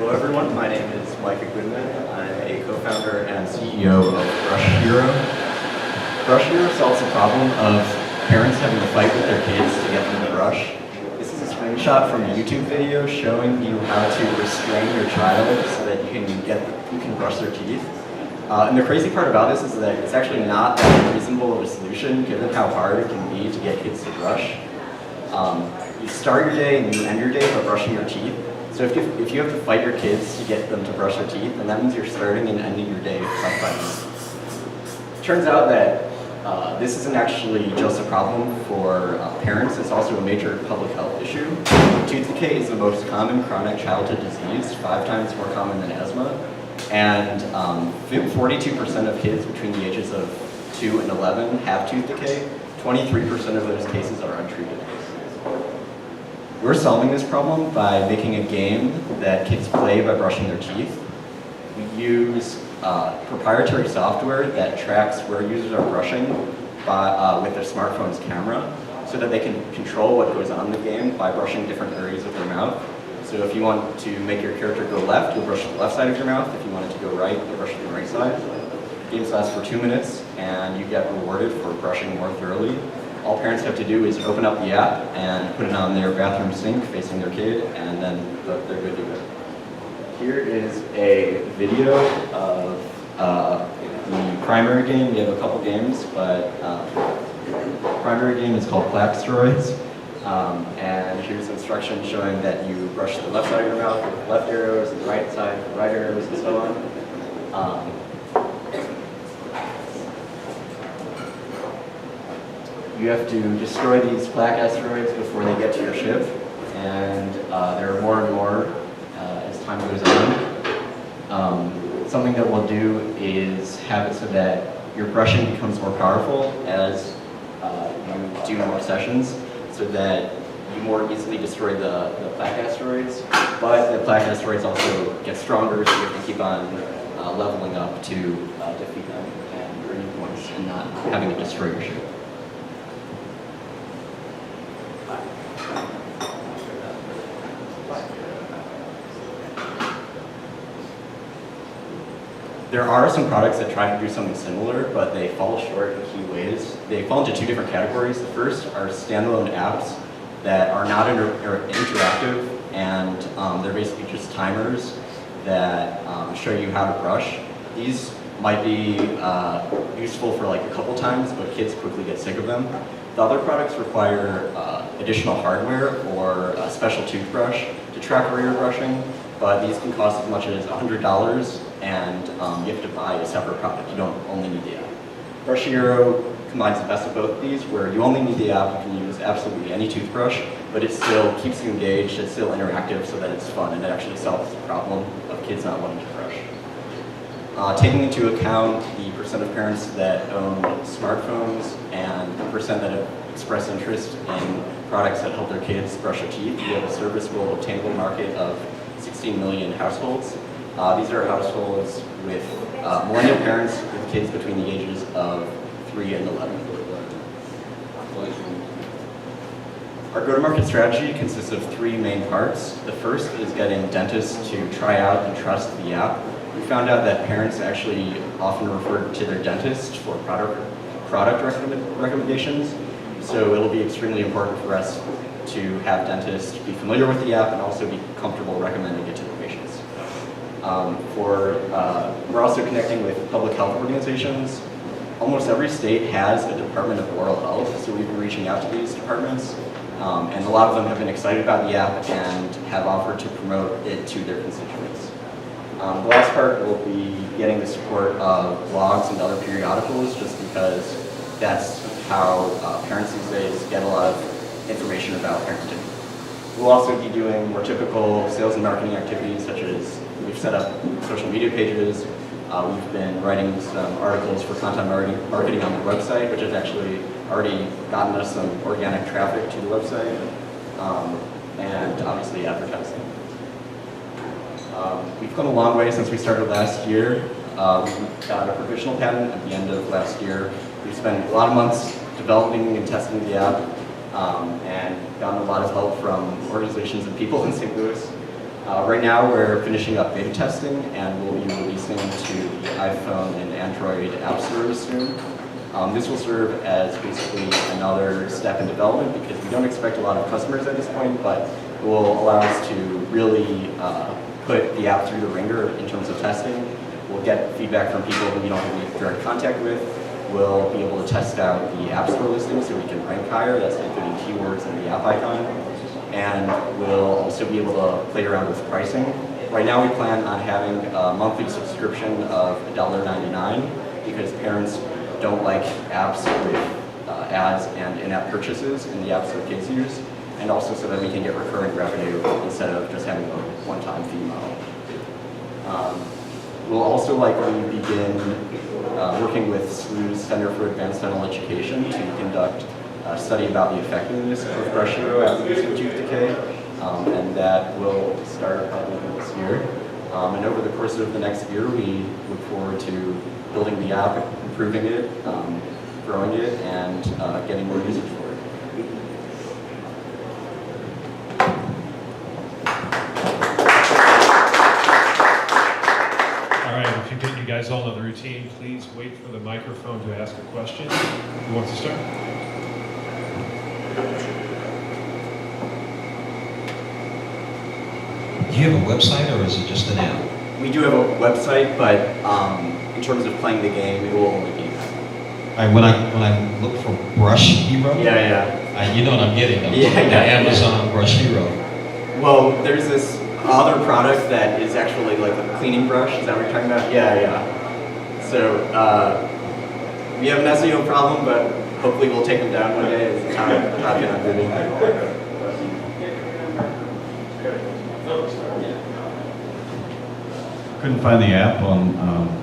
Hello everyone, my name is Micah Goodman. I'm a co-founder and CEO of Brush Hero. Brush Hero solves the problem of parents having to fight with their kids to get them to brush. This is a screenshot from a YouTube video showing you how to restrain your child so that you can brush their teeth. And the crazy part about this is that it's actually not that reasonable of a solution given how hard it can be to get kids to brush. You start your day and you end your day by brushing your teeth. So if you have to fight your kids to get them to brush their teeth, then that means you're starting and ending your day by fighting. Turns out that this isn't actually just a problem for parents, it's also a major public health issue. Tooth decay is the most common chronic childhood disease, 5 times more common than asthma. And 42% of kids between the ages of 2 and 11 have tooth decay. 23% of those cases are untreated. We're solving this problem by making a game that kids play by brushing their teeth. We use proprietary software that tracks where users are brushing with their smartphone's camera so that they can control what goes on in the game by brushing different areas of their mouth. So if you want to make your character go left, you'll brush the left side of your mouth. If you want it to go right, you'll brush the right side. Games last for 2 minutes, and you get rewarded for brushing more thoroughly. All parents have to do is open up the app and put it on their bathroom sink facing their kid, and then they're good to go. Here is a video of the primary game. We have a couple games, but the primary game is called Plaque Steroids. And here's instructions showing that you brush the left side of your mouth with left arrows, and the right side with right arrows, and so on. You have to destroy these plaque asteroids before they get to your ship, and there are more and more as time goes on. Something that we'll do is have it so that your brushing becomes more powerful as you do more sessions, so that you more easily destroy the plaque asteroids, but the plaque asteroids also get stronger, so you have to keep on leveling up to defeat them and earning points and not having to destroy your ship. There are some products that try to do something similar, but they fall short in key ways. They fall into 2 different categories. The first are standalone apps that are not interactive, and they're basically just timers that show you how to brush. These might be useful for like a couple times, but kids quickly get sick of them. The other products require additional hardware or a special toothbrush to track where you're brushing, but these can cost as much as $100, and you have to buy a separate product. You don't only need the app. Brush Hero combines the best of both of these, where you only need the app, you can use absolutely any toothbrush, but it still keeps you engaged, it's still interactive so that it's fun, and it actually solves the problem of kids not wanting to brush. Taking into account the percent of parents that own smartphones and the percent that have expressed interest in products that help their kids brush their teeth, we have a serviceable, obtainable market of 16 million households. These are households with millennial parents with kids between the ages of 3 and 11. Our go-to-market strategy consists of 3 main parts. The first is getting dentists to try out and trust the app. We found out that parents actually often refer to their dentist for product recommendations, so it'll be extremely important for us to have dentists be familiar with the app and also be comfortable recommending it to their patients. We're also connecting with public health organizations. Almost every state has a Department of Oral Health, so we've been reaching out to these departments, and a lot of them have been excited about the app and have offered to promote it to their constituents. The last part will be getting the support of blogs and other periodicals, just because that's how parents these days get a lot of information about parenting. We'll also be doing more typical sales and marketing activities, such as we've set up social media pages. We've been writing some articles for content marketing on the website, which has actually already gotten us some organic traffic to the website, and obviously advertising. We've come a long way since we started last year. We got a provisional patent at the end of last year. We've spent a lot of months developing and testing the app, and gotten a lot of help from organizations and people in St. Louis. Right now we're finishing up beta testing and we'll be releasing to the iPhone and Android app stores soon. This will serve as basically another step in development because we don't expect a lot of customers at this point, but it will allow us to really put the app through the ringer in terms of testing. We'll get feedback from people who we don't have any direct contact with. We'll be able to test out the App Store listings so we can rank higher, that's including keywords and the app icon. And we'll also be able to play around with pricing. Right now we plan on having a monthly subscription of $1.99 because parents don't like apps with ads and in-app purchases in the apps that kids use, and also so that we can get recurring revenue instead of just having a one-time fee model. We'll also likely begin working with SLU's Center for Advanced Dental Education to conduct a study about the effectiveness of Brush Hero after using tooth decay, and that will start probably this year. And over the course of the next year, we look forward to building the app, improving it, growing it, and getting more users for it. All right, if you guys all know the routine, please wait for the microphone to ask a question. Who wants to start? Do you have a website or is it just an app? We do have a website, but in terms of playing the game, it will only be that. When I look for Brush Hero, you know what I'm getting. Amazon Brush Hero. Well, there's this other product that is actually like a cleaning brush. Is that what you're talking about? Yeah. So we have an SEO problem, but hopefully we'll take them down one day as the time get moving. Couldn't find the app on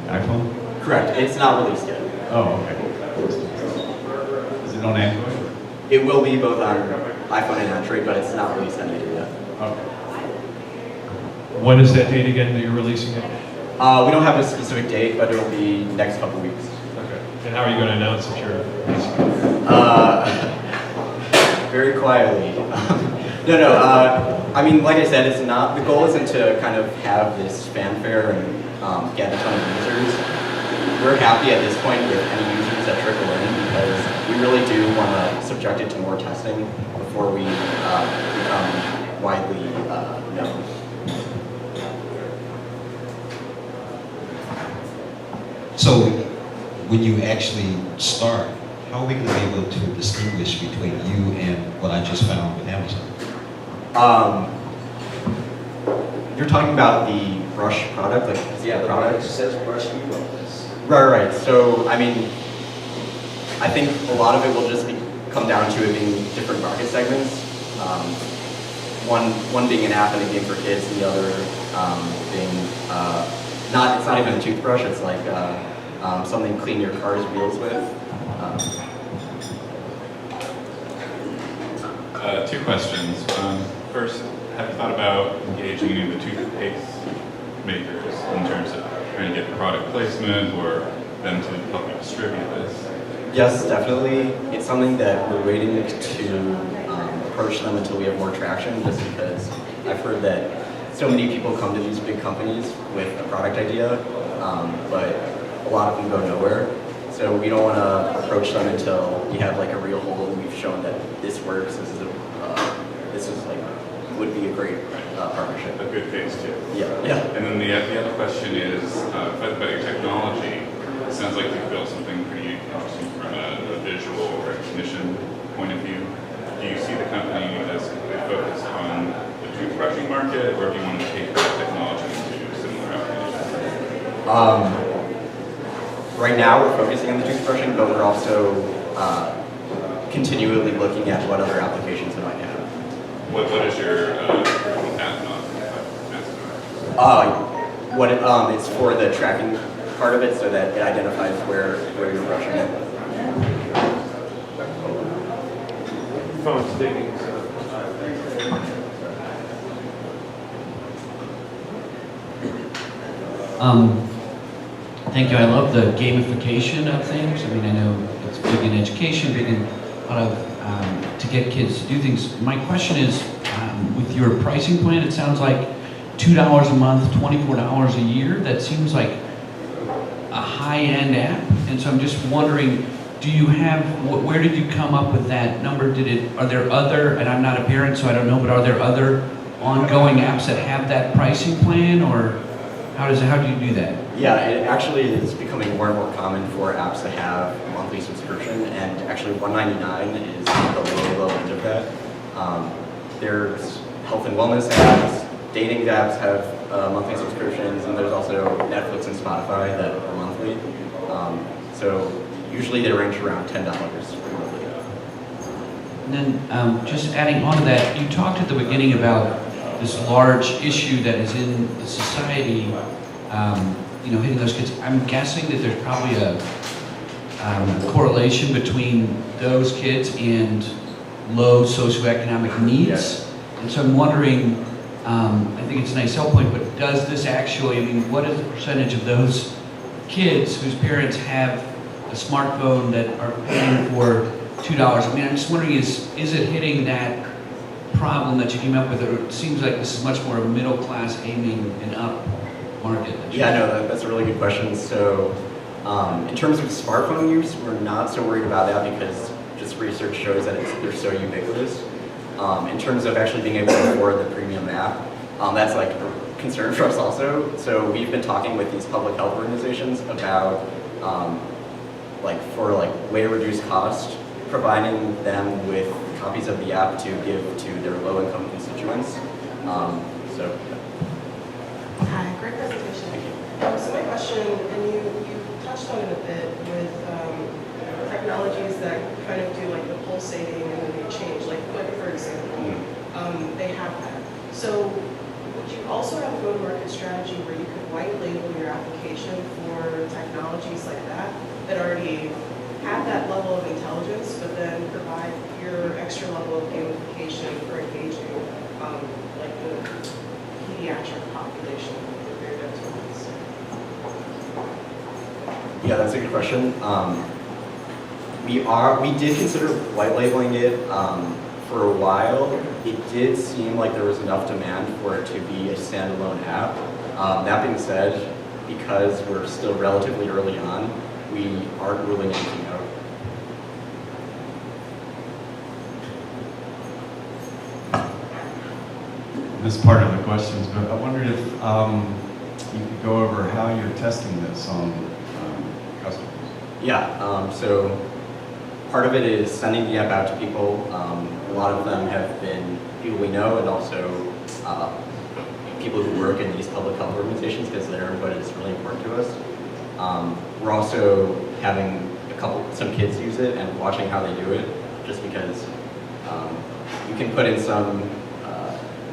iPhone? Correct. It's not released yet. Oh, okay. Is it on Android? It will be both on iPhone and Android, but it's not released on either yet. Okay. When is that date again that you're releasing it? We don't have a specific date, but it'll be next couple weeks. Okay. And how are you going to announce that you're releasing it? Very quietly. No. I mean, like I said, it's not. The goal isn't to kind of have this fanfare and get a ton of users. We're happy at this point with any users that trickle in because we really do want to subject it to more testing before we become widely known. So when you actually start, how are we going to be able to distinguish between you and what I just found with Amazon? You're talking about the Brush product, like the product? It says Brush Hero. Right. So, I mean, I think a lot of it will just come down to it being different market segments. One being an app and a game for kids, and the other being it's not even a toothbrush. It's like something to clean your car's wheels with. Two questions. First, have you thought about engaging any of the toothpaste makers in terms of trying to get product placement or them to help you distribute this? Yes, definitely. It's something that we're waiting to approach them until we have more traction, just because I've heard that so many people come to these big companies with a product idea, but a lot of them go nowhere. So we don't want to approach them until we have like a real hole and we've shown that this works. This is like would be a great partnership. A good phase two. Yeah. And then the other question is, about your technology. It sounds like you've built something pretty interesting from a visual recognition point of view. Do you see the company as focused on the toothbrushing market, or do you want to take that technology into similar applications? Right now we're focusing on the toothbrushing, but we're also continually looking at what other applications it might have. What is your patent on? It's for the tracking part of it, so that it identifies where you're brushing it. Phone's digging. Thank you. I love the gamification of things. I mean, I know it's big in education, big in a lot of to get kids to do things. My question is, with your pricing plan, it sounds like $2 a month, $24 a year, that seems like a high-end app. And so I'm just wondering, do you have, where did you come up with that number? Are there other, and I'm not a parent, so I don't know, but are there other ongoing apps that have that pricing plan, or how do you do that? Yeah, it actually is becoming more and more common for apps to have a monthly subscription, and actually $199 is the low end of that. There's health and wellness apps, dating apps have monthly subscriptions, and there's also Netflix and Spotify that are monthly. So usually they range around $10 for monthly. And then just adding on to that, you talked at the beginning about this large issue that is in the society, hitting those kids. I'm guessing that there's probably a correlation between those kids and low socioeconomic needs. Yes. And so I'm wondering, I think it's a nice sell point, but does this actually, what is the percentage of those kids whose parents have a smartphone that are paying for $2? I'm just wondering, is it hitting that problem that you came up with, or it seems like this is much more a middle class aiming and up market? Yeah, no, that's a really good question. So in terms of smartphone use, we're not so worried about that because just research shows that they're so ubiquitous. In terms of actually being able to afford the premium app, that's like a concern for us also. So we've been talking with these public health organizations about for way reduced cost, providing them with copies of the app to give to their low-income constituents. Hi, great presentation. So my question, and you touched on it a bit with technologies that kind of do like the pulsating and then they change, like Quick, for example, they have that. So would you also have a go-to-market strategy where you could white label your application for technologies like that already have that level of intelligence, but then provide your extra level of gamification for engaging like the pediatric population with your tools? Yeah, that's a good question. We did consider white labeling it for a while. It did seem like there was enough demand for it to be a standalone app. That being said, because we're still relatively early on, we aren't ruling anything out. This is part of the questions, but I wondered if you could go over how you're testing this on customers. Yeah, so part of it is sending the app out to people. A lot of them have been people we know and also people who work in these public health organizations because their input is really important to us. We're also having some kids use it and watching how they do it, just because you can put in some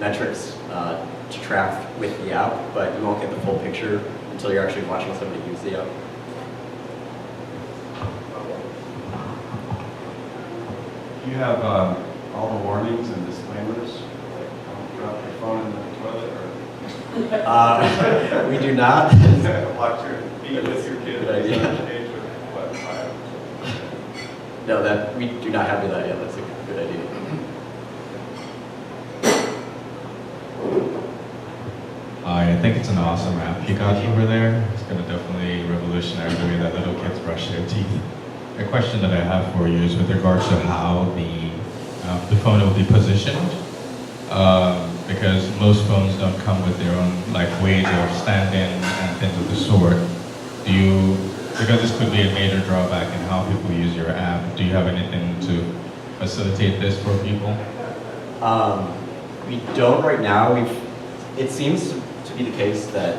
metrics to track with the app, but you won't get the full picture until you're actually watching somebody use the app. Do you have all the warnings and disclaimers, like don't drop your phone in the toilet or We do not. watch your feet with your kids? Good idea. Age of what, 5? No, that we do not have that yet. That's a good idea. I think it's an awesome app you got over there. It's going to definitely revolutionize the way that little kids brush their teeth. A question that I have for you is with regards to how the phone will be positioned, because most phones don't come with their own ways of standing and things of the sort. Because this could be a major drawback in how people use your app, do you have anything to facilitate this for people? We don't right now. It seems to be the case that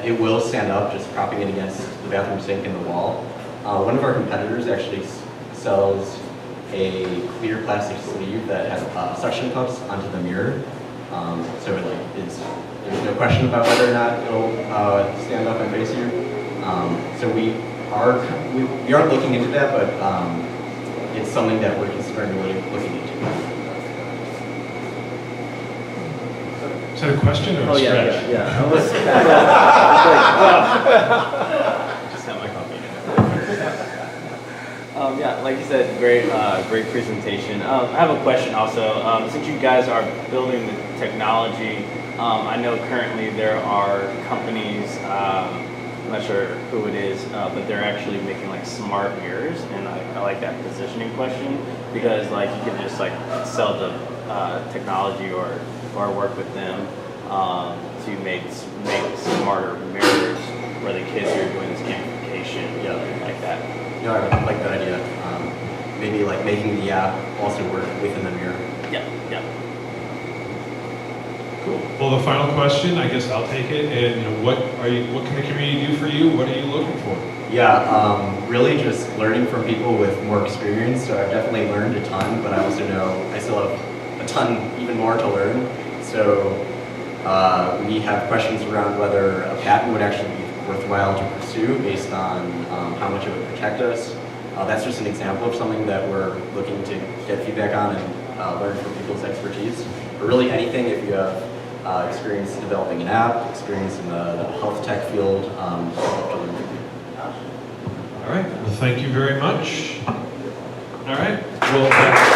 it will stand up, just propping it against the bathroom sink in the wall. One of our competitors actually sells a clear plastic sleeve that has suction cups onto the mirror. So there's no question about whether or not it'll stand up and face you. So we aren't looking into that, but it's something that we're considering really looking into. Is that a question or a stretch? Yeah. Just got my coffee. Yeah, like you said, great presentation. I have a question also. Since you guys are building the technology, I know currently there are companies, I'm not sure who it is, but they're actually making like smart mirrors, and I like that positioning question because like you can just like sell the technology or work with them to make smarter mirrors for the kids who are doing this gamification, like that. No, I like that idea. Maybe like making the app also work within the mirror. Yeah. Cool. Well, the final question, I guess I'll take it. And what can the community do for you? What are you looking for? Yeah, really just learning from people with more experience. So I've definitely learned a ton, but I also know I still have a ton even more to learn. So we have questions around whether a patent would actually be worthwhile to pursue based on how much it would protect us. That's just an example of something that we're looking to get feedback on and learn from people's expertise. But really anything, if you have experience developing an app, experience in the health tech field, I'd love to learn from you. All right. Well, thank you very much. All right. Well.